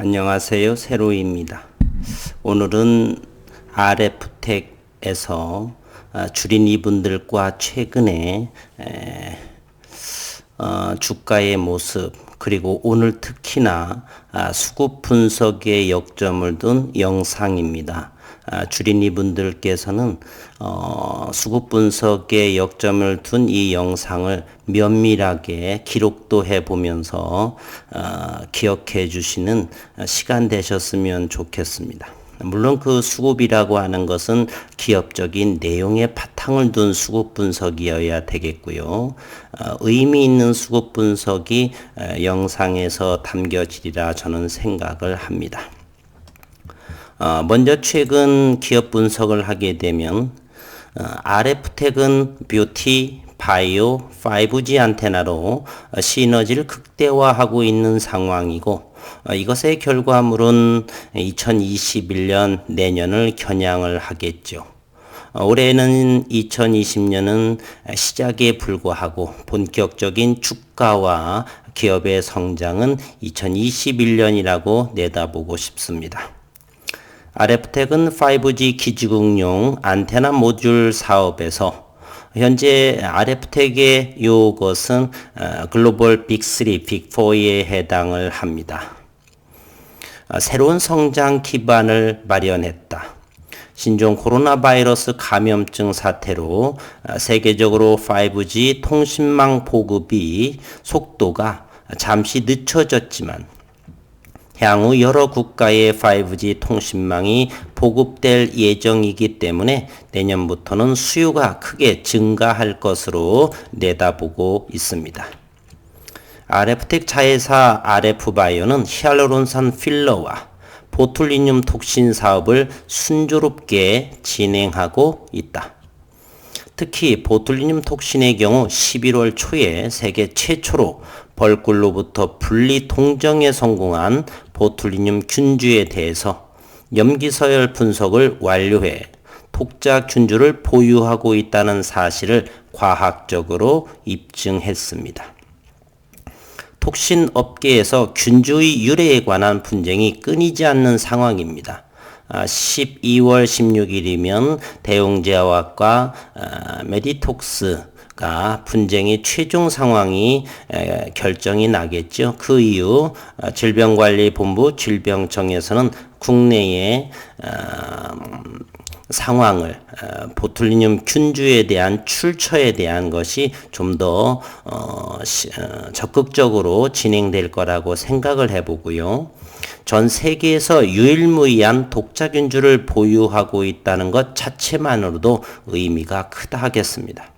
안녕하세요. 세로이입니다. 오늘은 RF텍에서 주린 이분들과 최근에 주가의 모습 그리고 오늘 특히나 수급 분석에 역점을 둔 영상입니다. 주린 이분들께서는 수급 분석에 역점을 둔 이 영상을 면밀하게 기록도 해보면서 기억해 주시는 시간 되셨으면 좋겠습니다. 물론 그 수급이라고 하는 것은 기업적인 내용에 바탕을 둔 수급 분석이어야 되겠고요. 의미 있는 수급 분석이 영상에서 담겨지리라 저는 생각을 합니다. 먼저 최근 기업 분석을 하게 되면 RF텍은 뷰티, 바이오, 5G 안테나로 시너지를 극대화하고 있는 상황이고 이것의 결과물은 2021년 내년을 겨냥을 하겠죠. 올해는 2020년은 시작에 불과하고 본격적인 주가와 기업의 성장은 2021년이라고 내다보고 싶습니다. RF텍은 5G 기지국용 안테나 모듈 사업에서 현재 RF텍의 요것은 글로벌 빅3, 빅4에 해당을 합니다. 새로운 성장 기반을 마련했다. 신종 코로나 바이러스 감염증 사태로 세계적으로 5G 통신망 보급이 속도가 잠시 늦춰졌지만 향후 여러 국가의 5G 통신망이 보급될 예정이기 때문에 내년부터는 수요가 크게 증가할 것으로 내다보고 있습니다. RF텍 자회사 RF바이오는 히알루론산 필러와 보툴리늄 톡신 사업을 순조롭게 진행하고 있다. 특히 보툴리늄 톡신의 경우 11월 초에 세계 최초로 벌꿀로부터 분리 동정에 성공한 보툴리늄 균주에 대해서 염기서열 분석을 완료해 톡자 균주를 보유하고 있다는 사실을 과학적으로 입증했습니다. 톡신 업계에서 균주의 유래에 관한 분쟁이 끊이지 않는 상황입니다. 12월 16일이면 대웅제약과 메디톡스가 분쟁의 최종 상황이 결정이 나겠죠. 그 이후 질병관리본부 질병청에서는 국내의 상황을 보툴리늄 균주에 대한 출처에 대한 것이 좀 더 적극적으로 진행될 거라고 생각을 해보고요. 전 세계에서 유일무이한 독자균주를 보유하고 있다는 것 자체만으로도 의미가 크다 하겠습니다.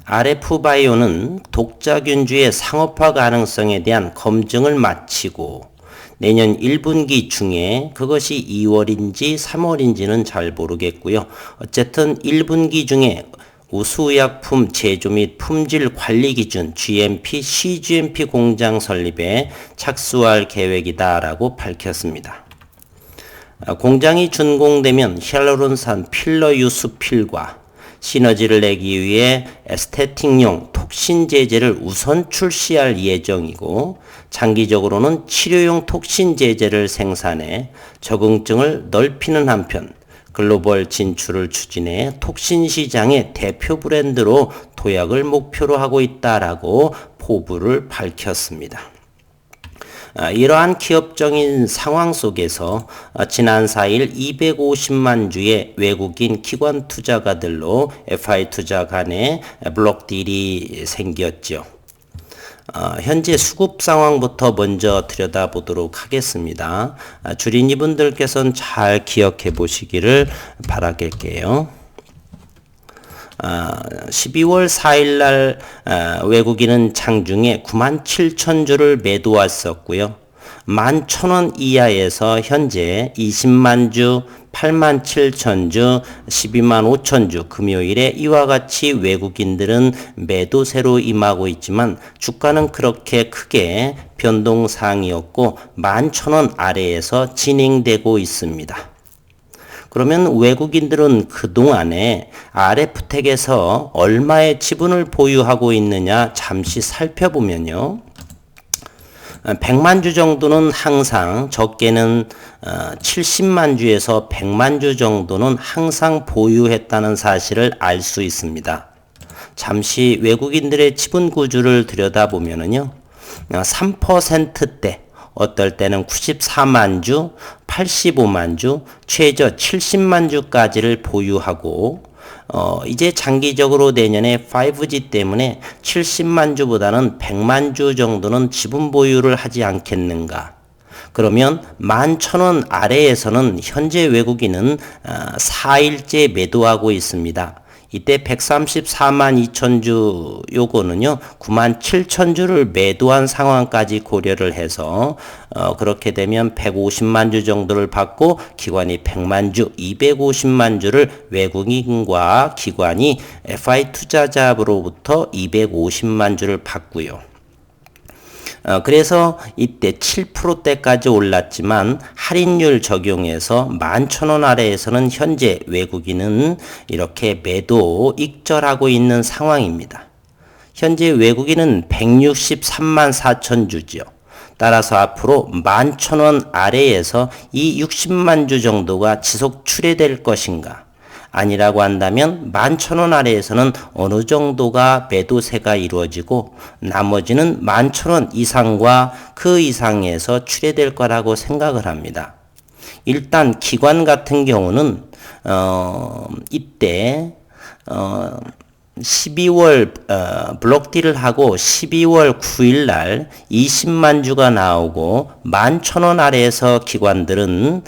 RF바이오는 독자균주의 상업화 가능성에 대한 검증을 마치고 내년 1분기 중에 그것이 2월인지 3월인지는 잘 모르겠고요. 어쨌든 1분기 중에 우수의약품 제조 및 품질 관리 기준 GMP, CGMP 공장 설립에 착수할 계획이다라고 밝혔습니다. 공장이 준공되면 히알루론산 필러 유수필과 시너지를 내기 위해 에스테틱용 톡신 제제를 우선 출시할 예정이고 장기적으로는 치료용 톡신 제제를 생산해 적응증을 넓히는 한편 글로벌 진출을 추진해 톡신 시장의 대표 브랜드로 도약을 목표로 하고 있다라고 포부를 밝혔습니다. 이러한 기업적인 상황 속에서 지난 4일 250만 주의 외국인 기관 투자가들로 FI 투자 간의 블록 딜이 생겼죠. 현재 수급 상황부터 먼저 들여다보도록 하겠습니다. 주린 이분들께서는 잘 기억해 보시기를 바라겠게요. 12월 4일 날 외국인은 장중에 97,000주를 매도했었고요. 11,000원 이하에서 현재 20만 주, 87,000주, 12만 5천주 금요일에 이와 같이 외국인들은 매도세로 임하고 있지만 주가는 그렇게 크게 변동사항이었고 11,000원 아래에서 진행되고 있습니다. 그러면 외국인들은 그동안에 RF텍에서 얼마의 지분을 보유하고 있느냐 잠시 살펴보면요. 100만 주 정도는 항상 적게는 70만 주에서 100만 주 정도는 항상 보유했다는 사실을 알 수 있습니다. 잠시 외국인들의 지분 구조를 들여다보면은요, 3%대, 어떨 때는 94만 주, 85만 주, 최저 70만 주까지를 보유하고, 이제 장기적으로 내년에 5G 때문에 70만 주보다는 100만 주 정도는 지분 보유를 하지 않겠는가. 그러면 11,000원 아래에서는 현재 외국인은 4일째 매도하고 있습니다. 이때 134만 2천 주 요거는요 9만 7천 주를 매도한 상황까지 고려를 해서 그렇게 되면 150만 주 정도를 받고 기관이 100만 주, 250만 주를 외국인과 기관이 FI 투자자로부터 250만 주를 받고요. 그래서 이때 7%대까지 올랐지만 할인율 적용해서 11,000원 아래에서는 현재 외국인은 이렇게 매도 익절하고 있는 상황입니다. 현재 외국인은 163만 4천 주죠. 따라서 앞으로 11,000원 아래에서 이 60만 주 정도가 지속 출회될 것인가? 아니라고 한다면 11,000원 아래에서는 어느 정도가 매도세가 이루어지고 나머지는 11,000원 이상과 그 이상에서 출회될 거라고 생각을 합니다. 일단 기관 같은 경우는 이때 12월 블록딜을 하고 12월 9일 날 20만 주가 나오고 11,000원 아래에서 기관들은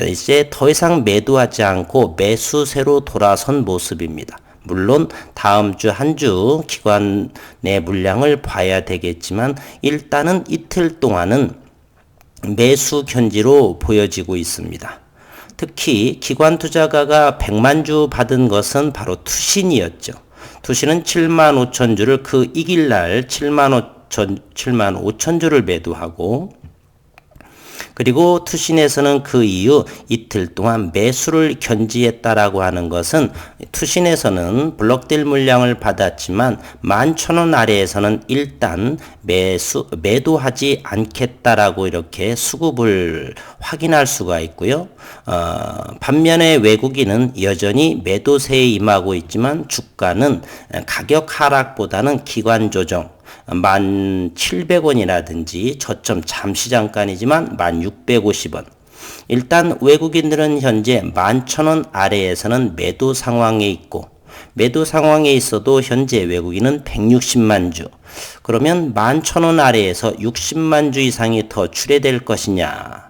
이제 더 이상 매도하지 않고 매수세로 돌아선 모습입니다. 물론 다음 주 한 주 기관의 물량을 봐야 되겠지만 일단은 이틀 동안은 매수 견지로 보여지고 있습니다. 특히 기관 투자가가 100만 주 받은 것은 바로 투신이었죠. 투신은 7만 5천 주를 그 이길 날 7만 5천 주를 매도하고 그리고 투신에서는 그 이후 이틀 동안 매수를 견지했다라고 하는 것은 투신에서는 블록딜 물량을 받았지만 11,000원 아래에서는 일단 매도하지 않겠다라고 이렇게 수급을 확인할 수가 있고요. 반면에 외국인은 여전히 매도세에 임하고 있지만 주가는 가격 하락보다는 기관 조정 1,700원이라든지 저점 잠시 잠깐이지만 1,650원. 일단 외국인들은 현재 11,000원 아래에서는 매도 상황에 있고 매도 상황에 있어도 현재 외국인은 160만 주. 그러면 11,000원 아래에서 60만 주 이상이 더 출회될 것이냐.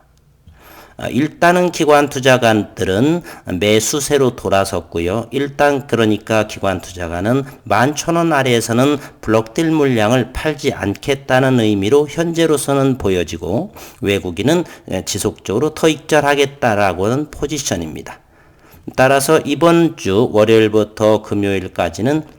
일단은 기관 투자가들은 매수세로 돌아섰고요. 일단 그러니까 기관 투자가는 11,000원 아래에서는 블록딜 물량을 팔지 않겠다는 의미로 현재로서는 보여지고 외국인은 지속적으로 더 익절하겠다라고는 포지션입니다. 따라서 이번 주 월요일부터 금요일까지는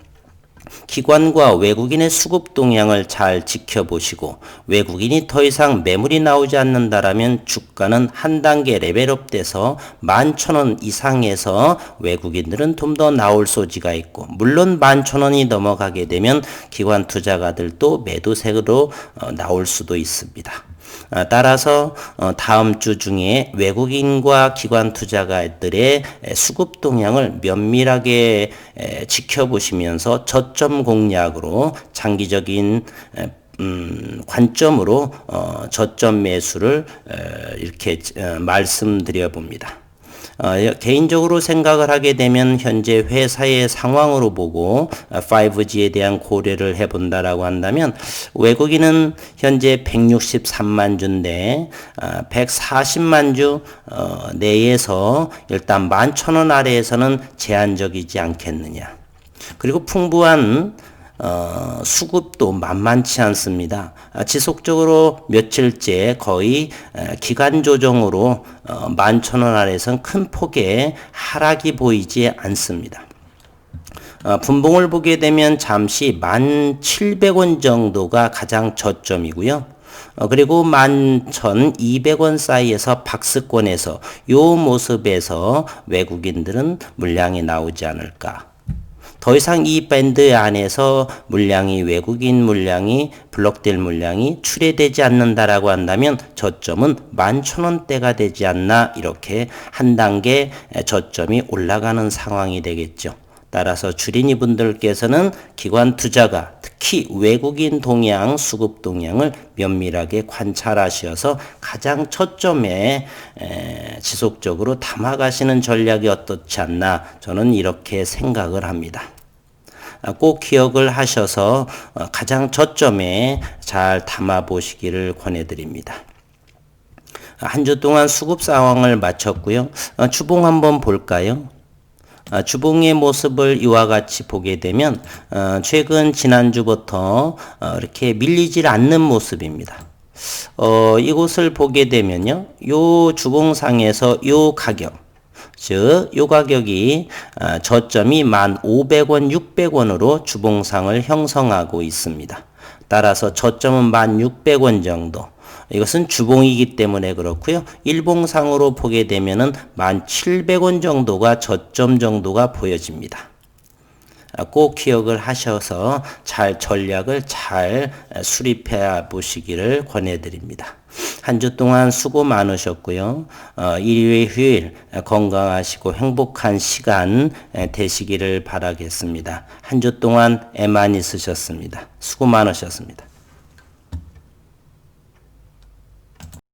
기관과 외국인의 수급 동향을 잘 지켜보시고 외국인이 더 이상 매물이 나오지 않는다라면 주가는 한 단계 레벨업 돼서 11,000원 이상에서 외국인들은 좀 더 나올 소지가 있고 물론 11,000원이 넘어가게 되면 기관 투자가들도 매도세로 나올 수도 있습니다. 따라서 다음 주 중에 외국인과 기관 투자가들의 수급 동향을 면밀하게 지켜보시면서 저점 공략으로 장기적인 관점으로 저점 매수를 이렇게 말씀드려 봅니다. 개인적으로 생각을 하게 되면 현재 회사의 상황으로 보고 5G에 대한 고려를 해본다라고 한다면 외국인은 현재 163만 주인데 140만 주 내에서 일단 11,000원 아래에서는 제한적이지 않겠느냐. 그리고 풍부한 수급도 만만치 않습니다. 지속적으로 며칠째 거의 기간 조정으로 11,000원 아래에서는 큰 폭의 하락이 보이지 않습니다. 분봉을 보게 되면 잠시 1,700원 정도가 가장 저점이고요. 그리고 11,200원 사이에서 박스권에서 요 모습에서 외국인들은 물량이 나오지 않을까. 더 이상 이 밴드 안에서 물량이 외국인 물량이 블록될 물량이 출회되지 않는다라고 한다면 저점은 11,000원대가 되지 않나 이렇게 한 단계 저점이 올라가는 상황이 되겠죠. 따라서 주린이 분들께서는 기관 투자가 특히 외국인 동향, 수급 동향을 면밀하게 관찰하셔서 가장 초점에 지속적으로 담아가시는 전략이 어떻지 않나 저는 이렇게 생각을 합니다. 꼭 기억을 하셔서 가장 저점에 잘 담아 보시기를 권해드립니다. 한 주 동안 수급 상황을 마쳤고요. 주봉 한번 볼까요? 주봉의 모습을 이와 같이 보게 되면 최근 지난주부터 이렇게 밀리질 않는 모습입니다. 이곳을 보게 되면요. 요 주봉상에서 요 가격, 즉 요 가격이 저점이 1,500원, 600원으로 주봉상을 형성하고 있습니다. 따라서 저점은 1,600원 정도. 이것은 주봉이기 때문에 그렇고요. 일봉상으로 보게 되면은 1,700원 정도가 저점 정도가 보여집니다. 꼭 기억을 하셔서 전략을 잘 수립해 보시기를 권해드립니다. 한 주 동안 수고 많으셨고요. 일요일, 휴일 건강하시고 행복한 시간 되시기를 바라겠습니다. 한 주 동안 애 많이 쓰셨습니다. 수고 많으셨습니다.